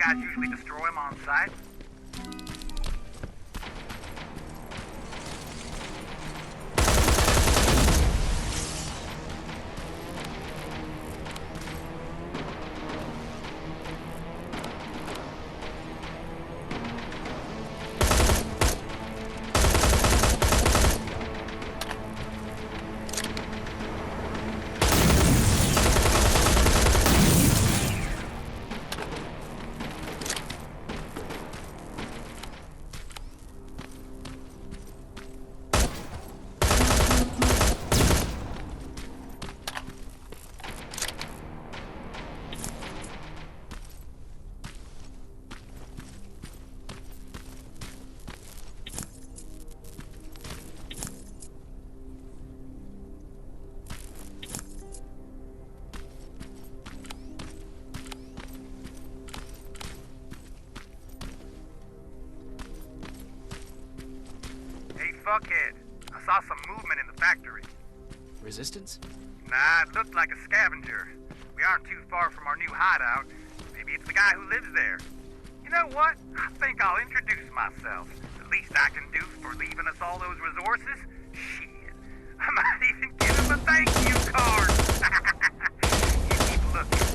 guys usually destroy them on sight? Fuckhead. I saw some movement in the factory. Resistance? Nah, it looked like a scavenger. We aren't too far from our new hideout. Maybe it's the guy who lives there. You know what? I think I'll introduce myself. The least I can do for leaving us all those resources? Shit. I might even give him a thank you card. You keep looking.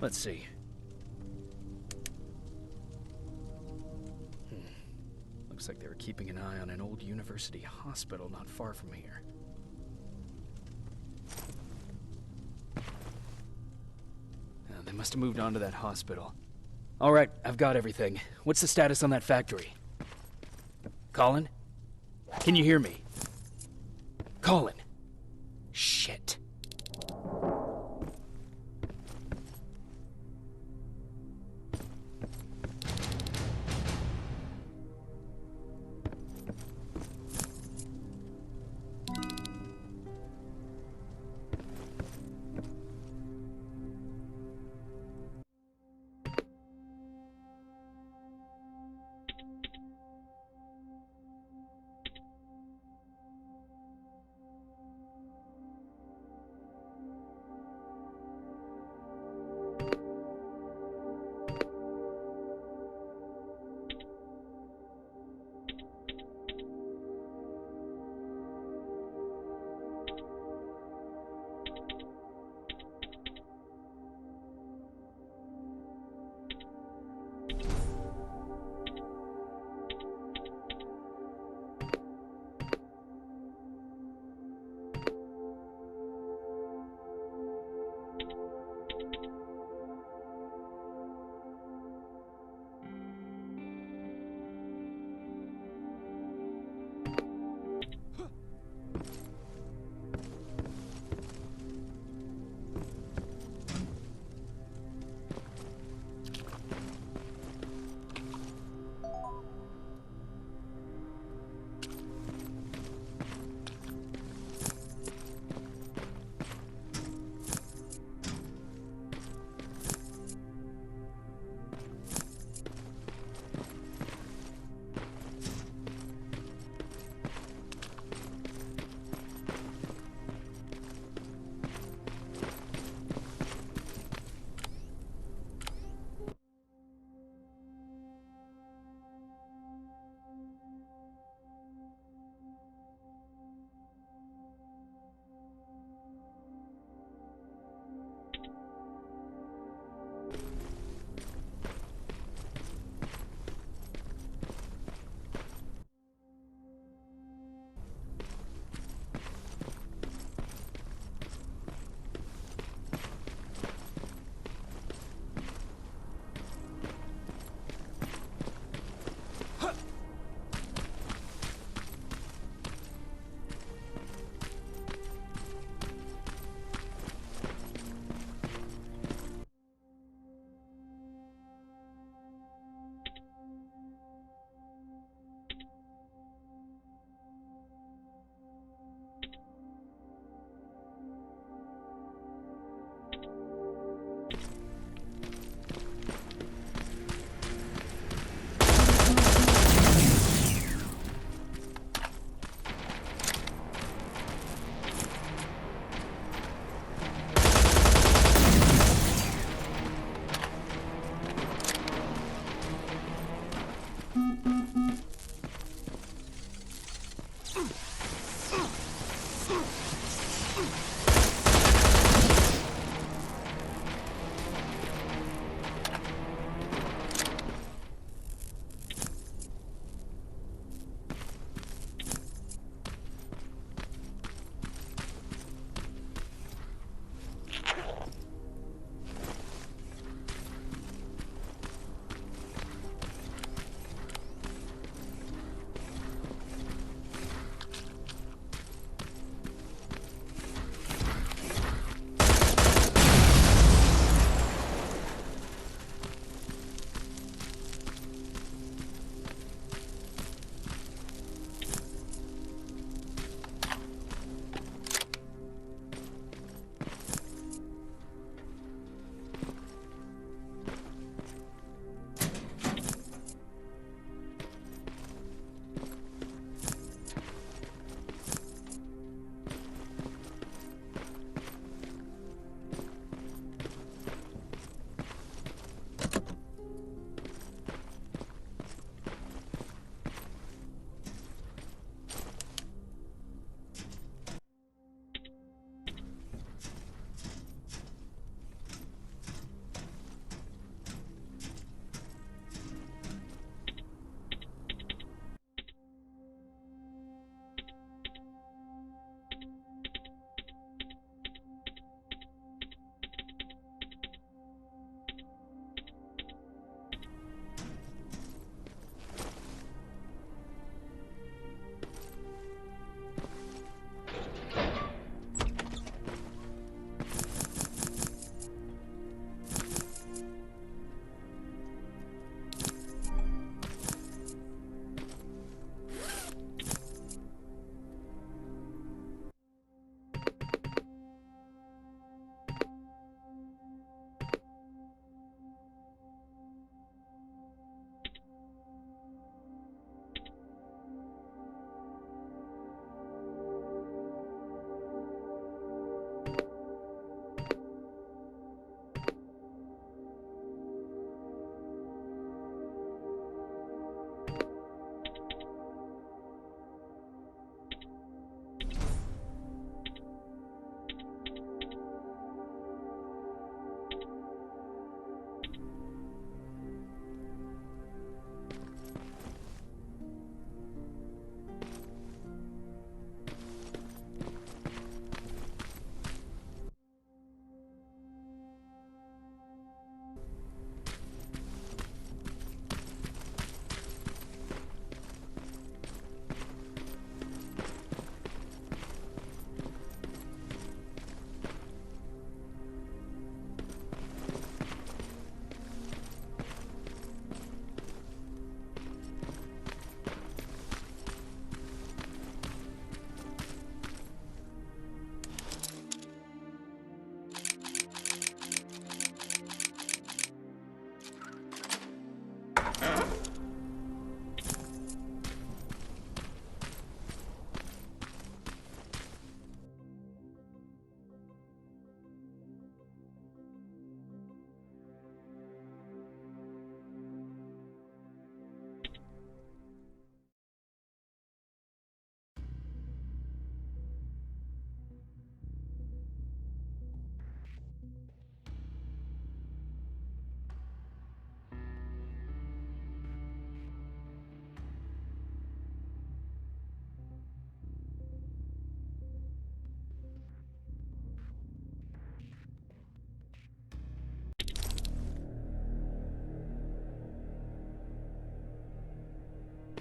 Let's see. Looks like they were keeping an eye on an old university hospital not far from here. They must have moved on to that hospital. Alright, I've got everything. What's the status on that factory? Colin? Can you hear me? Colin! Shit.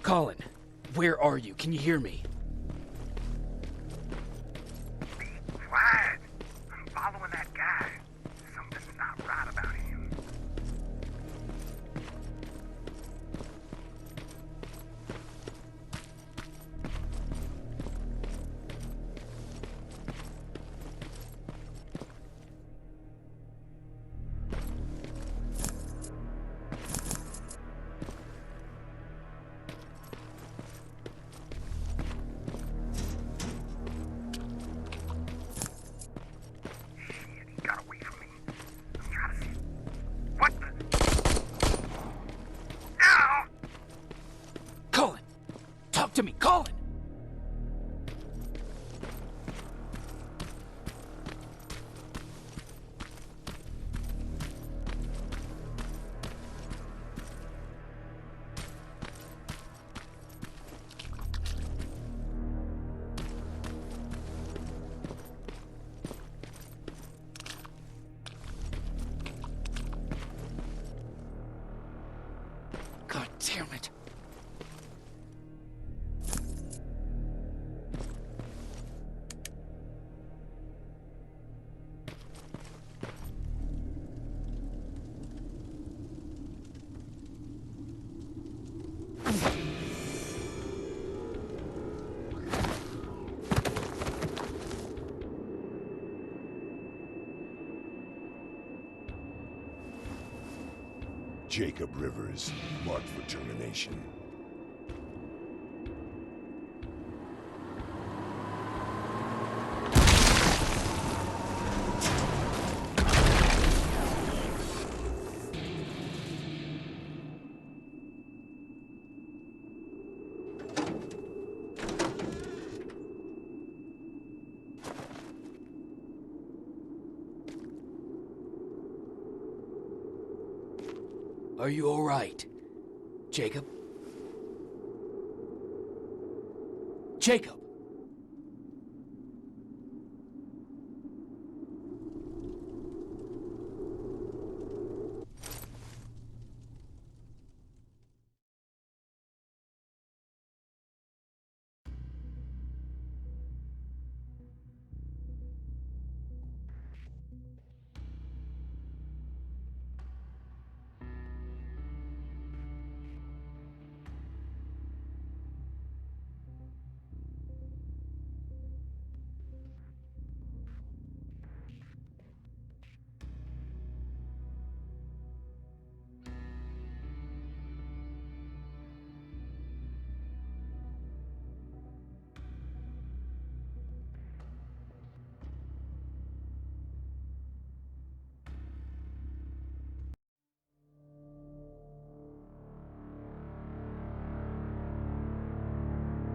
Colin, where are you? Can you hear me? Be quiet. I'm following that guy. Something's not right about him. To me, Colin! God damn it. Jacob Rivers, marked for termination. Are you all right, Jacob? Jacob!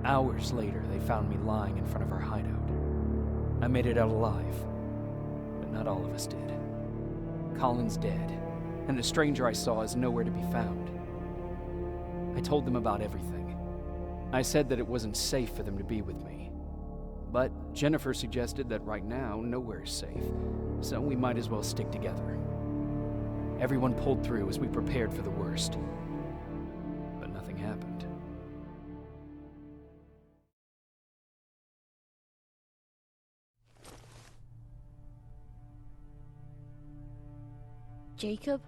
Hours later, they found me lying in front of our hideout. I made it out alive, but not all of us did. Colin's dead, and the stranger I saw is nowhere to be found. I told them about everything. I said that it wasn't safe for them to be with me. But Jennifer suggested that right now, nowhere is safe, so we might as well stick together. Everyone pulled through as we prepared for the worst. But nothing happened. Jacob?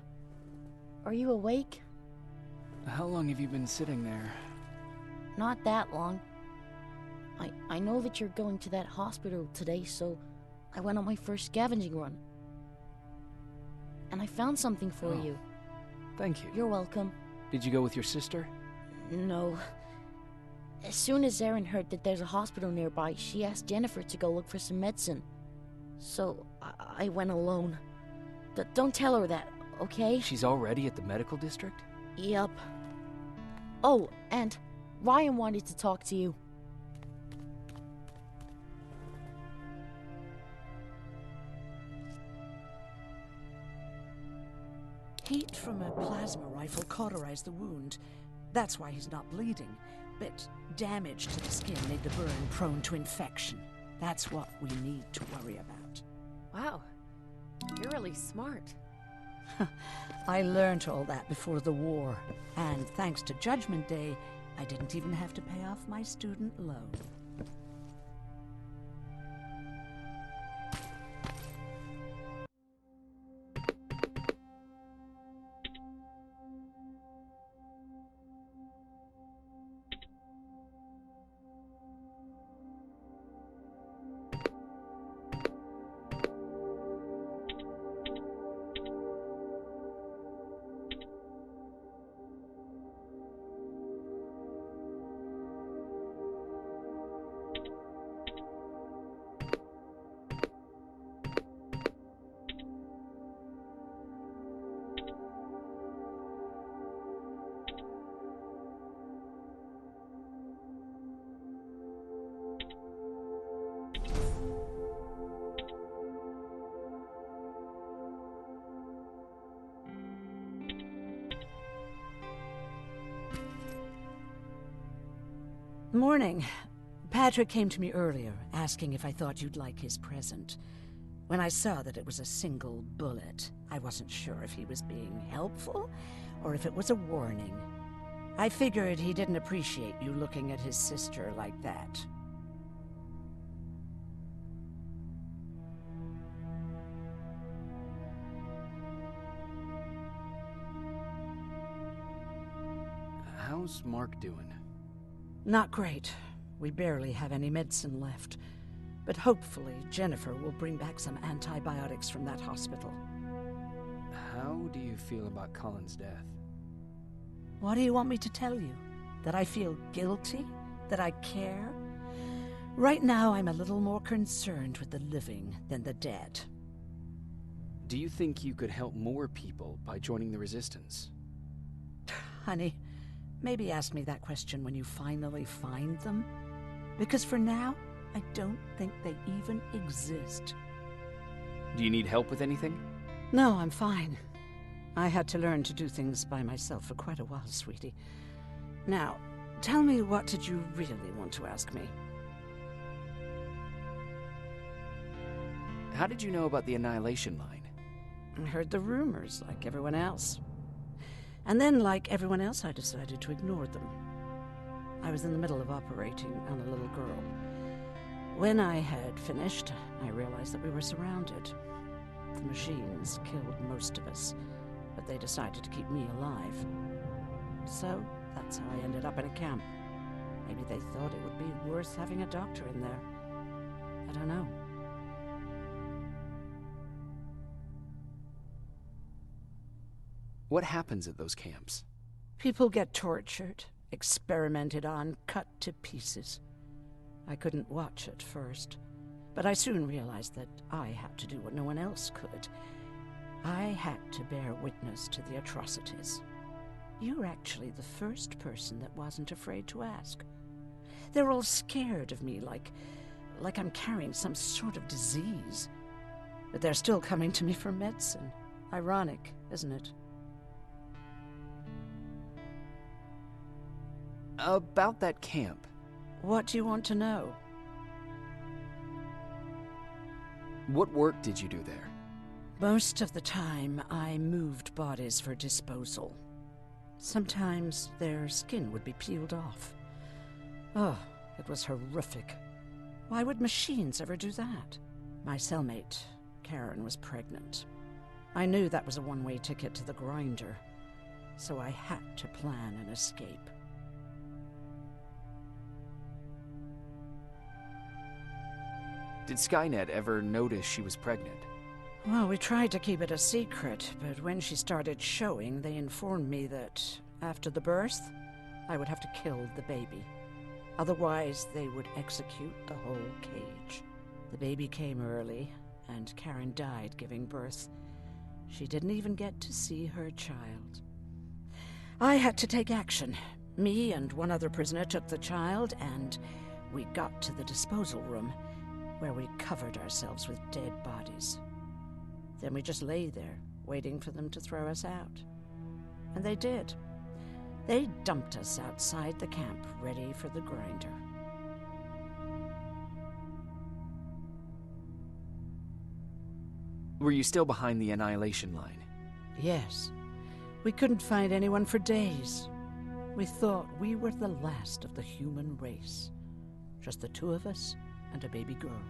Are you awake? How long have you been sitting there? Not that long. I know that you're going to that hospital today, so I went on my first scavenging run. And I found something for you. Thank you. You're welcome. Did you go with your sister? No. As soon as Erin heard that there's a hospital nearby, she asked Jennifer to go look for some medicine. So I went alone. Don't tell her that, okay? She's already at the medical district? Yup. Oh, and Ryan wanted to talk to you. Heat from a plasma rifle cauterized the wound. That's why he's not bleeding. But damage to the skin made the burn prone to infection. That's what we need to worry about. Wow. You're really smart. I learned all that before the war. And thanks to Judgment Day, I didn't even have to pay off my student loan. Morning. Patrick came to me earlier, asking if I thought you'd like his present. When I saw that it was a single bullet, I wasn't sure if he was being helpful or if it was a warning. I figured he didn't appreciate you looking at his sister like that. How's Mark doing? Not great. We barely have any medicine left. But hopefully Jennifer will bring back some antibiotics from that hospital. How do you feel about Colin's death? What do you want me to tell you? That I feel guilty? That I care? Right now I'm a little more concerned with the living than the dead. Do you think you could help more people by joining the Resistance? Honey, maybe ask me that question when you finally find them. Because for now, I don't think they even exist. Do you need help with anything? No, I'm fine. I had to learn to do things by myself for quite a while, sweetie. Now, tell me, what did you really want to ask me? How did you know about the Annihilation Line? I heard the rumors, like everyone else. And then, like everyone else, I decided to ignore them. I was in the middle of operating on a little girl. When I had finished, I realized that we were surrounded. The machines killed most of us, but they decided to keep me alive. So, that's how I ended up in a camp. Maybe they thought it would be worth having a doctor in there. I don't know. What happens at those camps? People get tortured, experimented on, cut to pieces. I couldn't watch at first, but I soon realized that I had to do what no one else could. I had to bear witness to the atrocities. You're actually the first person that wasn't afraid to ask. They're all scared of me, like I'm carrying some sort of disease. But they're still coming to me for medicine. Ironic, isn't it? About that camp. What do you want to know? What work did you do there? Most of the time, I moved bodies for disposal. Sometimes their skin would be peeled off. Oh, it was horrific. Why would machines ever do that? My cellmate, Karen, was pregnant. I knew that was a one-way ticket to the grinder, so I had to plan an escape. Did Skynet ever notice she was pregnant? Well, we tried to keep it a secret, but when she started showing, they informed me that after the birth, I would have to kill the baby. Otherwise, they would execute the whole cage. The baby came early, and Karen died giving birth. She didn't even get to see her child. I had to take action. Me and one other prisoner took the child, and we got to the disposal room, where we covered ourselves with dead bodies. Then we just lay there, waiting for them to throw us out. And they did. They dumped us outside the camp, ready for the grinder. Were you still behind the Annihilation Line? Yes. We couldn't find anyone for days. We thought we were the last of the human race. Just the two of us and a baby girl.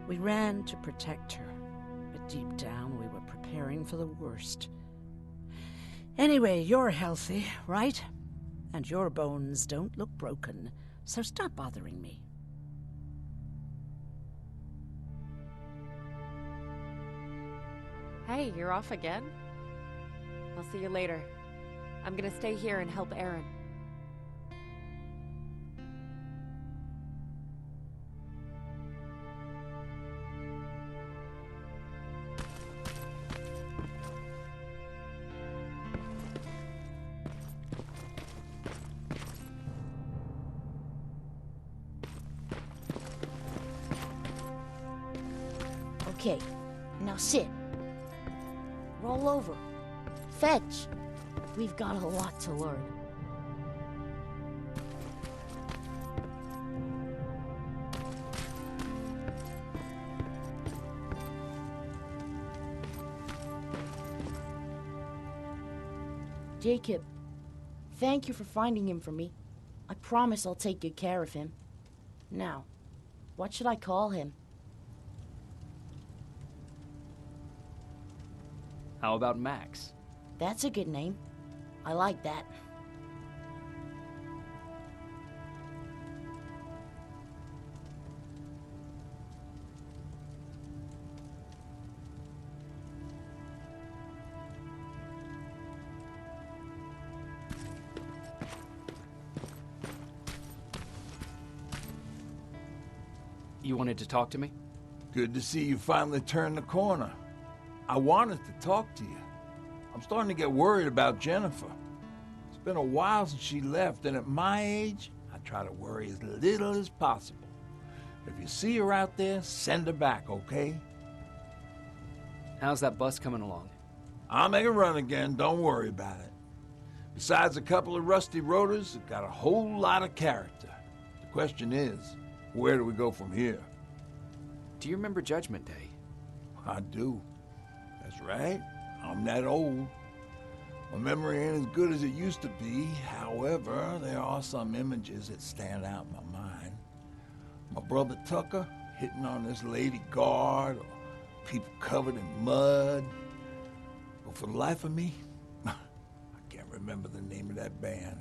We ran to protect her, but deep down we were preparing for the worst. Anyway, you're healthy, right? And your bones don't look broken, so stop bothering me. Hey, you're off again? I'll see you later. I'm gonna stay here and help Aaron. Okay, now sit. Roll over. Fetch. We've got a lot to learn. Jacob, thank you for finding him for me. I promise I'll take good care of him. Now, what should I call him? How about Max? That's a good name. I like that. You wanted to talk to me? Good to see you finally turned the corner. I wanted to talk to you. I'm starting to get worried about Jennifer. It's been a while since she left, and at my age, I try to worry as little as possible. If you see her out there, send her back, okay? How's that bus coming along? I'll make a run again, don't worry about it. Besides a couple of rusty rotors, it got a whole lot of character. The question is, where do we go from here? Do you remember Judgment Day? I do. That's right. I'm that old. My memory ain't as good as it used to be. However, there are some images that stand out in my mind. My brother Tucker hitting on this lady guard, or people covered in mud. But for the life of me, I can't remember the name of that band.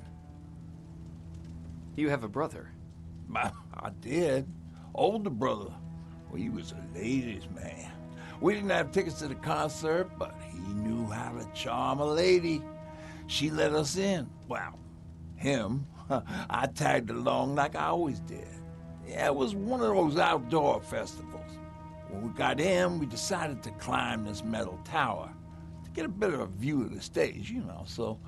You have a brother. I did. Older brother. Well, he was a ladies' man. We didn't have tickets to the concert, but he knew how to charm a lady. She let us in. Well, him. I tagged along like I always did. Yeah, it was one of those outdoor festivals. When we got in, we decided to climb this metal tower to get a better view of the stage, you know. So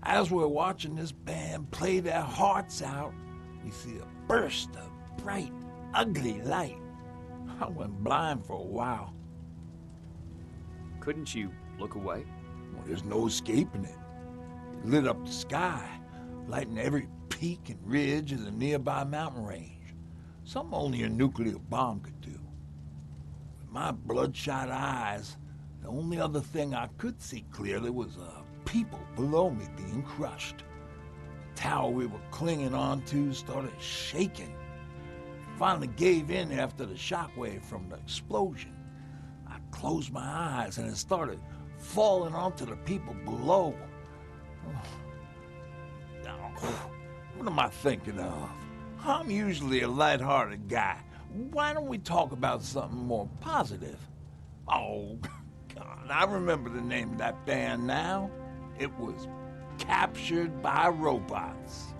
as we're watching this band play their hearts out, we see a burst of bright, ugly light. I went blind for a while. Couldn't you look away? Well, there's no escaping it. It lit up the sky, lighting every peak and ridge of the nearby mountain range. Something only a nuclear bomb could do. With my bloodshot eyes, the only other thing I could see clearly was people below me being crushed. The tower we were clinging onto started shaking. It finally gave in after the shockwave from the explosion. I closed my eyes and it started falling onto the people below. What am I thinking of? I'm usually a lighthearted guy. Why don't we talk about something more positive? Oh, God, I remember the name of that band now. It was Captured by Robots.